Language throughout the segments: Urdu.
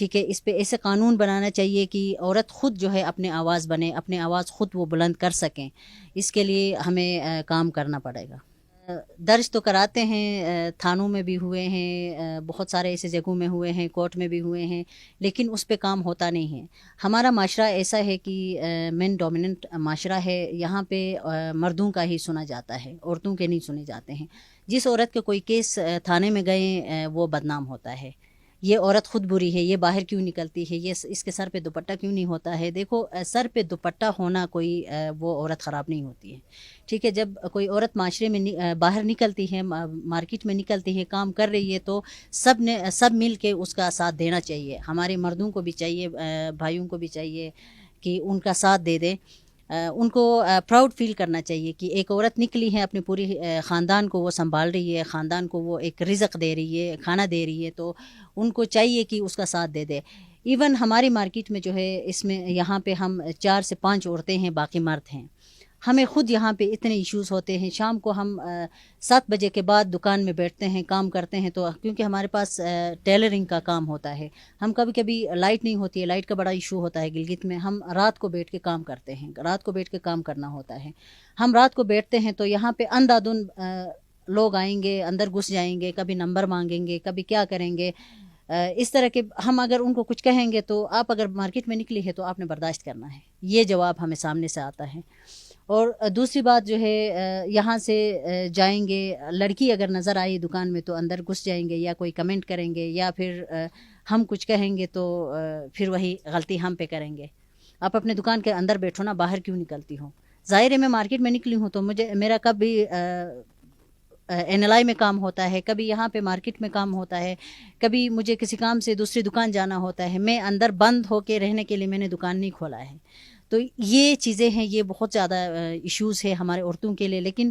ٹھیک ہے، اس پہ ایسے قانون بنانا چاہیے کہ عورت خود جو ہے اپنے آواز بنے، اپنے آواز خود وہ بلند کر سکیں. اس کے لیے ہمیں کام کرنا پڑے گا. درج تو کراتے ہیں، تھانوں میں بھی ہوئے ہیں، بہت سارے ایسے جگہوں میں ہوئے ہیں، کورٹ میں بھی ہوئے ہیں، لیکن اس پہ کام ہوتا نہیں ہے. ہمارا معاشرہ ایسا ہے کہ مین ڈومیننٹ معاشرہ ہے. یہاں پہ مردوں کا ہی سنا جاتا ہے، عورتوں کے نہیں سنے جاتے ہیں. جس عورت کے کوئی کیس تھانے میں گئے وہ بدنام ہوتا ہے. یہ عورت خود بری ہے، یہ باہر کیوں نکلتی ہے، یہ اس کے سر پہ دوپٹہ کیوں نہیں ہوتا ہے. دیکھو، سر پہ دوپٹہ ہونا کوئی وہ عورت خراب نہیں ہوتی ہے. ٹھیک ہے، جب کوئی عورت معاشرے میں باہر نکلتی ہے، مارکیٹ میں نکلتی ہے، کام کر رہی ہے، تو سب مل کے اس کا ساتھ دینا چاہیے. ہمارے مردوں کو بھی چاہیے، بھائیوں کو بھی چاہیے کہ ان کا ساتھ دے دیں. ان کو پراؤڈ فیل کرنا چاہیے کہ ایک عورت نکلی ہے، اپنے پوری خاندان کو وہ سنبھال رہی ہے، خاندان کو وہ ایک رزق دے رہی ہے، کھانا دے رہی ہے، تو ان کو چاہیے کہ اس کا ساتھ دے دے. ایون ہماری مارکیٹ میں جو ہے، اس میں یہاں پہ ہم 4 سے 5 عورتیں ہیں، باقی مرد ہیں. ہمیں خود یہاں پہ اتنے ایشوز ہوتے ہیں. شام کو ہم 7 بجے کے بعد دکان میں بیٹھتے ہیں، کام کرتے ہیں، تو کیونکہ ہمارے پاس ٹیلرنگ کا کام ہوتا ہے. ہم کبھی کبھی لائٹ نہیں ہوتی ہے، لائٹ کا بڑا ایشو ہوتا ہے گلگت میں. ہم رات کو بیٹھ کے کام کرتے ہیں، رات کو بیٹھ کے کام کرنا ہوتا ہے. ہم رات کو بیٹھتے ہیں تو یہاں پہ اندھادھند لوگ آئیں گے، اندر گھس جائیں گے، کبھی نمبر مانگیں گے، کبھی کیا کریں گے. اس طرح کے ہم اگر ان کو کچھ کہیں گے تو آپ اگر مارکیٹ میں نکلی ہے تو آپ نے برداشت کرنا ہے. یہ جواب ہمیں سامنے سے آتا ہے. اور دوسری بات جو ہے، یہاں سے جائیں گے، لڑکی اگر نظر آئی دکان میں تو اندر گھس جائیں گے، یا کوئی کمنٹ کریں گے، یا پھر ہم کچھ کہیں گے تو پھر وہی غلطی ہم پہ کریں گے. آپ اپنے دکان کے اندر بیٹھو نا، باہر کیوں نکلتی ہو. ظاہر ہے میں مارکیٹ میں نکلی ہوں تو میرا کبھی این ایل آئی میں کام ہوتا ہے، کبھی یہاں پہ مارکیٹ میں کام ہوتا ہے، کبھی مجھے کسی کام سے دوسری دکان جانا ہوتا ہے. میں اندر بند ہو کے رہنے کے لیے میں نے دکان نہیں کھولا ہے. تو یہ چیزیں ہیں، یہ بہت زیادہ ایشوز ہے ہمارے عورتوں کے لیے. لیکن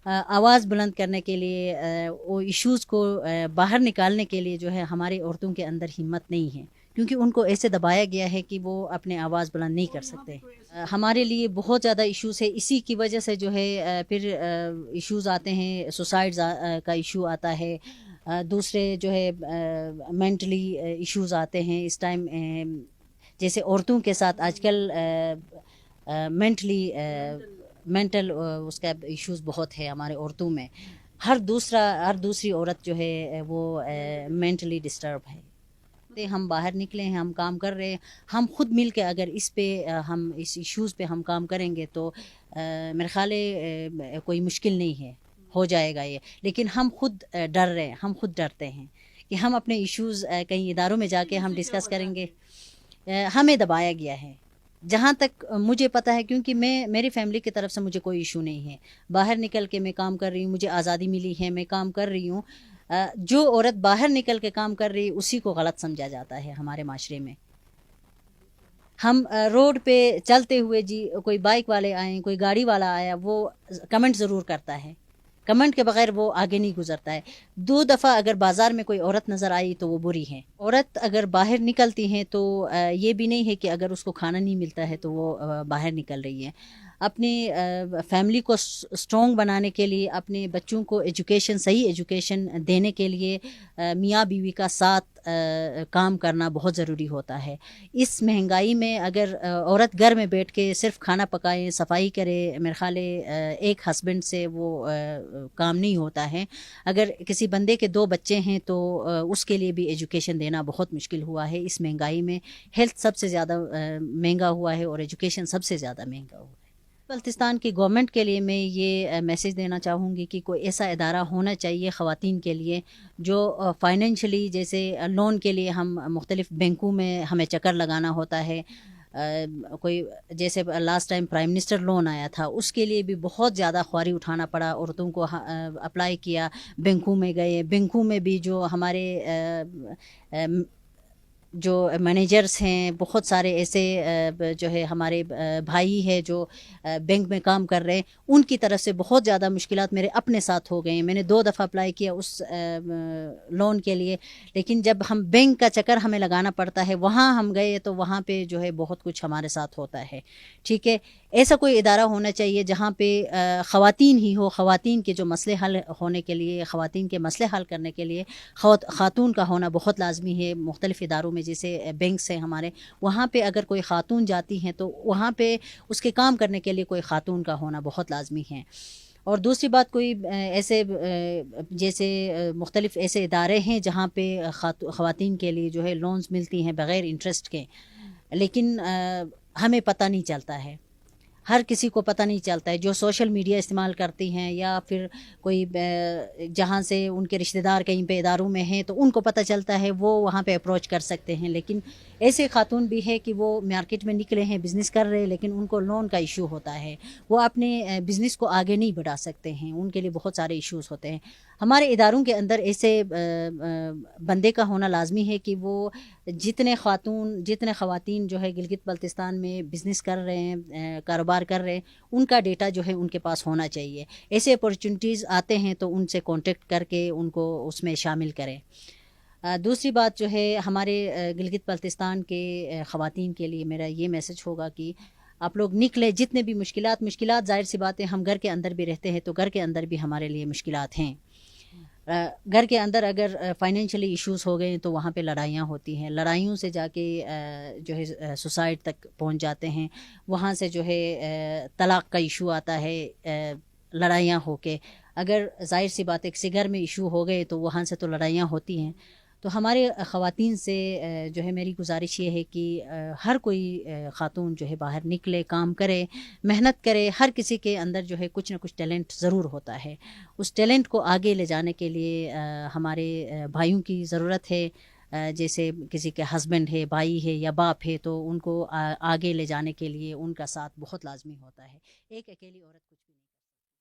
آواز بلند کرنے کے لیے، وہ ایشوز کو باہر نکالنے کے لیے جو ہے، ہماری عورتوں کے اندر ہمت نہیں ہے، کیونکہ ان کو ایسے دبایا گیا ہے کہ وہ اپنے آواز بلند نہیں کر سکتے. ہمارے لیے بہت زیادہ ایشوز ہے. اسی کی وجہ سے جو ہے پھر ایشوز آتے ہیں، سوسائڈ کا ایشو آتا ہے، دوسرے جو ہے مینٹلی ایشوز آتے ہیں. اس ٹائم جیسے عورتوں کے ساتھ آج کل مینٹل اس کا ایشوز بہت ہے ہمارے عورتوں میں. ہر دوسری عورت جو ہے وہ مینٹلی ڈسٹرب ہے. ہم باہر نکلے ہیں، ہم کام کر رہے ہیں. ہم خود مل کے اگر اس پہ ہم اس ایشوز پہ ہم کام کریں گے تو میرے خیال ہے کوئی مشکل نہیں ہے، ہو جائے گا یہ. لیکن ہم خود ڈر رہے ہیں، ہم خود ڈرتے ہیں کہ ہم اپنے ایشوز کہیں اداروں میں جا کے ہم ڈسکس کریں گے. ہمیں دبایا گیا ہے جہاں تک مجھے پتہ ہے، کیونکہ میری فیملی کی طرف سے مجھے کوئی ایشو نہیں ہے. باہر نکل کے میں کام کر رہی ہوں، مجھے آزادی ملی ہے، میں کام کر رہی ہوں. جو عورت باہر نکل کے کام کر رہی اسی کو غلط سمجھا جاتا ہے ہمارے معاشرے میں. ہم روڈ پہ چلتے ہوئے، جی کوئی بائک والے آئیں، کوئی گاڑی والا آیا، وہ کمنٹ ضرور کرتا ہے، کمنٹ کے بغیر وہ آگے نہیں گزرتا ہے. 2 دفعہ اگر بازار میں کوئی عورت نظر آئی تو وہ بری ہے. عورت اگر باہر نکلتی ہیں تو یہ بھی نہیں ہے کہ اگر اس کو کھانا نہیں ملتا ہے تو وہ باہر نکل رہی ہے. اپنی فیملی کو اسٹرانگ بنانے کے لیے، اپنے بچوں کو صحیح ایجوکیشن دینے کے لیے میاں بیوی کا ساتھ کام کرنا بہت ضروری ہوتا ہے. اس مہنگائی میں اگر عورت گھر میں بیٹھ کے صرف کھانا پکائے، صفائی کرے، میرے خیال ہے ایک ہسبینڈ سے وہ کام نہیں ہوتا ہے. اگر کسی بندے کے 2 بچے ہیں تو اس کے لیے بھی ایجوکیشن دینا بہت مشکل ہوا ہے. اس مہنگائی میں ہیلتھ سب سے زیادہ مہنگا ہوا ہے اور ایجوکیشن سب سے زیادہ مہنگا ہوا ہے. بلتستان کی گورنمنٹ کے لیے میں یہ میسیج دینا چاہوں گی کہ کوئی ایسا ادارہ ہونا چاہیے خواتین کے لیے جو فائنینشلی، جیسے لون کے لیے ہم مختلف بینکوں میں ہمیں چکر لگانا ہوتا ہے. کوئی جیسے last time prime minister loan آیا تھا، اس کے لیے بھی بہت زیادہ خواری اٹھانا پڑا. عورتوں کو اپلائی کیا، بینکوں میں گئے، بینکوں میں بھی جو ہمارے جو مینیجرز ہیں، بہت سارے ایسے جو ہے ہمارے بھائی ہے جو بینک میں کام کر رہے ہیں، ان کی طرف سے بہت زیادہ مشکلات میرے اپنے ساتھ ہو گئے ہیں. میں نے 2 دفعہ اپلائی کیا اس لون کے لیے، لیکن جب ہم بینک کا چکر ہمیں لگانا پڑتا ہے، وہاں ہم گئے تو وہاں پہ جو ہے بہت کچھ ہمارے ساتھ ہوتا ہے. ٹھیک ہے، ایسا کوئی ادارہ ہونا چاہیے جہاں پہ خواتین ہی ہو، خواتین کے جو مسئلے حل ہونے کے لیے، خواتین کے مسئلے حل کرنے کے لیے خاتون کا ہونا بہت لازمی ہے۔ مختلف اداروں میں جیسے بینکس ہیں ہمارے، وہاں پہ اگر کوئی خاتون جاتی ہیں تو وہاں پہ اس کے کام کرنے کے لیے کوئی خاتون کا ہونا بہت لازمی ہے۔ اور دوسری بات، کوئی ایسے جیسے مختلف ایسے ادارے ہیں جہاں پہ خواتین کے لیے جو ہے لونز ملتی ہیں بغیر انٹرسٹ کے، لیکن ہمیں پتہ نہیں چلتا ہے، ہر کسی کو پتہ نہیں چلتا ہے۔ جو سوشل میڈیا استعمال کرتی ہیں یا پھر کوئی جہاں سے ان کے رشتہ دار کہیں پہ اداروں میں ہیں تو ان کو پتہ چلتا ہے، وہ وہاں پہ اپروچ کر سکتے ہیں۔ لیکن ایسے خاتون بھی ہے کہ وہ مارکیٹ میں نکلے ہیں، بزنس کر رہے ہیں، لیکن ان کو لون کا ایشو ہوتا ہے، وہ اپنے بزنس کو آگے نہیں بڑھا سکتے ہیں، ان کے لیے بہت سارے ایشوز ہوتے ہیں۔ ہمارے اداروں کے اندر ایسے بندے کا ہونا لازمی ہے کہ وہ جتنے خواتین جو ہے گلگت بلتستان میں بزنس کر رہے ہیں، کاروبار کر رہے ہیں، ان کا ڈیٹا جو ہے ان کے پاس ہونا چاہیے۔ ایسے اپورچونیٹیز آتے ہیں تو ان سے کانٹیکٹ کر کے ان کو اس میں شامل کریں۔ دوسری بات جو ہے، ہمارے گلگت بلتستان کے خواتین کے لیے میرا یہ میسج ہوگا کہ آپ لوگ نکلے، جتنے بھی مشکلات ظاہر سی بات ہے، ہم گھر کے اندر بھی رہتے ہیں تو گھر کے اندر بھی ہمارے لیے مشکلات ہیں۔ گھر کے اندر اگر فائنینشلی ایشوز ہو گئے تو وہاں پہ لڑائیاں ہوتی ہیں، لڑائیوں سے جا کے جو ہے سوسائڈ تک پہنچ جاتے ہیں، وہاں سے جو ہے طلاق کا ایشو آتا ہے لڑائیاں ہو کے۔ اگر ظاہر سی بات ہے کسی گھر میں ایشو ہو گئے تو وہاں سے تو لڑائیاں ہوتی ہیں۔ تو ہمارے خواتین سے جو ہے میری گزارش یہ ہے کہ ہر کوئی خاتون جو ہے باہر نکلے، کام کرے، محنت کرے۔ ہر کسی کے اندر جو ہے کچھ نہ کچھ ٹیلنٹ ضرور ہوتا ہے، اس ٹیلنٹ کو آگے لے جانے کے لیے ہمارے بھائیوں کی ضرورت ہے۔ جیسے کسی کے ہسبینڈ ہے، بھائی ہے یا باپ ہے، تو ان کو آگے لے جانے کے لیے ان کا ساتھ بہت لازمی ہوتا ہے۔ ایک اکیلی عورت کچھ بھی